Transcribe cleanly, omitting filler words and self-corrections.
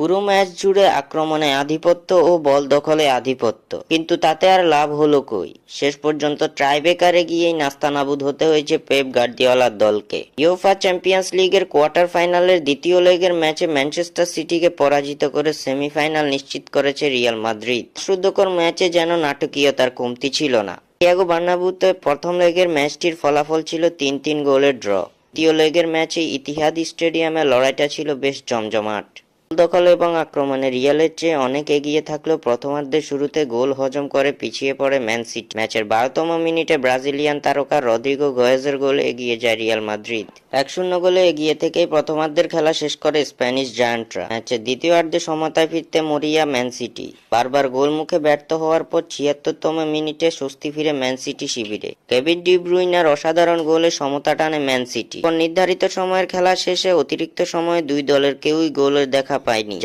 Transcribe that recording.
পুরো ম্যাচ জুড়ে আক্রমণে আধিপত্য ও বল দখলে আধিপত্য, কিন্তু তাতে আর লাভ হলো কই। শেষ পর্যন্ত টাইব্রেকারে গিয়েই নাস্তানাবুদ হতে হয়েছে পেপ গার্দিওলার দলকে। ইউফা চ্যাম্পিয়ন্স লিগের কোয়ার্টার ফাইনালের দ্বিতীয় লেগের ম্যাচে ম্যানচেস্টার সিটিকে পরাজিত করে সেমিফাইনাল নিশ্চিত করেছে রিয়াল মাদ্রিদ। শ্রুদ্ধকর ম্যাচে যেন নাটকীয়তার কমতি ছিল না। সান্তিয়াগো বার্নাব্যুতে প্রথম লেগের ম্যাচটির ফলাফল ছিল ৩-৩ গোলের ড্র। দ্বিতীয় লেগের ম্যাচে ইতিহাদ স্টেডিয়ামে লড়াইটা ছিল বেশ জমজমাট। বল দখল এবং আক্রমণে রিয়ালের চেয়ে অনেক এগিয়ে থাকলেও প্রথমার্ধের শুরুতে গোল হজম করে পিছিয়ে পড়ে ম্যান সিটি। ম্যাচের ১২তম মিনিটে ব্রাজিলিয়ান তারকা রদ্রিগো গোয়েজের গোলে এগিয়ে যায় রিয়াল মাদ্রিদ। ১-০ গোলে এগিয়ে থেকেই প্রথমার্ধের খেলা শেষ করে স্প্যানিশ জায়ান্টরা। ম্যাচের দ্বিতীয়ার্ধে সমতায় ফিরতে মরিয়া ম্যান সিটি। বারবার গোল মুখে ব্যর্থ হওয়ার পর ৭৬তম মিনিটে স্বস্তি ফিরে ম্যান সিটি শিবিরে। কেভিন ডি ব্রুইনার অসাধারণ গোলে সমতা টানে ম্যান সিটি। নির্ধারিত সময়ের খেলা শেষে অতিরিক্ত সময়ে দুই দলের কেউই গোলের দেখা পায়নি।